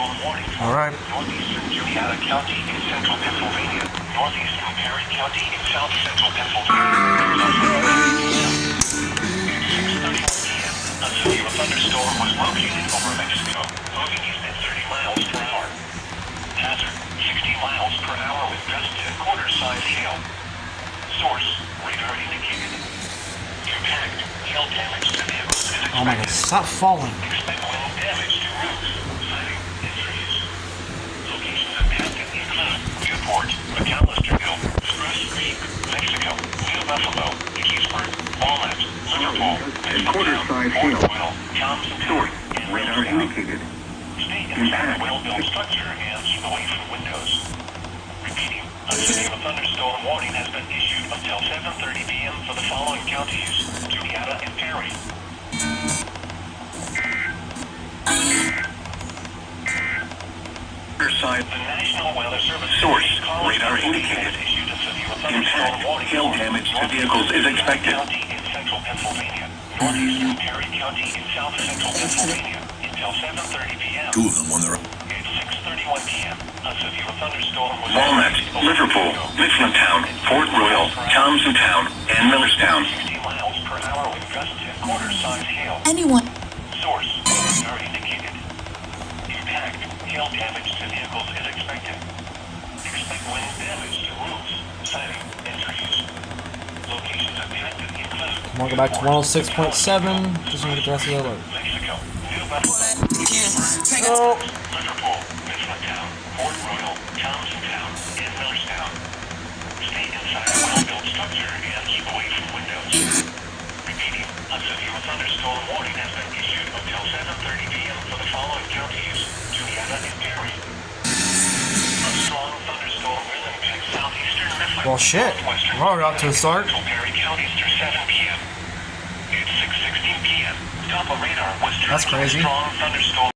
All right. Northeastern Juliana County in central Pennsylvania. Northeastern Perry County in south central Pennsylvania. At 6:31 p.m., a severe thunderstorm was located over Mexico, moving east at 30 miles per hour. Hazard, 60 miles per hour with gusts to quarter-size hail. Source, radar indicated. Impact, hail damage to vehicles is expected. Oh my God! Stop falling. Expect wind damage to roofs, siding, and trees. Locations impacted include Newport, McAllisterville, Spruce Creek, Mexico, New Buffalo, Keysburg, Walnut, Liverpool, quarter-size Fort hail. Royal, Thompsontown, and Radar Williamstown. indicated. Stay inside a well-built structure and keep away from windows. Repeating, a severe thunderstorm warning has been issued until 7:30 p.m. for the following counties: Juliana and Perry. Side. The National Weather Service Source, radar indicated. issued a severe thunderstorm Impact, warning. hail damage to vehicles is expected. County in central Pennsylvania. Northeastern Perry County in south central Pennsylvania until 7:30 p.m. Two of them on their. At 6:31 p.m., a severe thunderstorm was Walnut, Liverpool, Mifflintown, Fort Royal, Thompsontown, and Millerstown. 60 miles per hour with gusts and quarter-size hail. Anyone. Source, radar indicated. Impact, hail damage to vehicles is expected. Expect wind damage to roofs, siding, and trees. Locations impacted include I'm gonna go back to 106.7. Just gonna get the rest of the alert. Mexico, New Buffalo, Oh. Liverpool, Mifflintown, Fort Royal, Thompsontown, and Millerstown. Stay inside a well-built structure and keep away from windows. Repeating, a severe thunderstorm warning has been issued until 7:30 p.m. for the following counties: Juliana and Perry. A strong thunderstorm will impact southeastern Mifflin. Well, shit. Northwestern We're already off to a start. Central Perry counties through 7 p.m. At 6:16 p.m., Doppler radar was That's tracking a crazy. strong thunderstorm.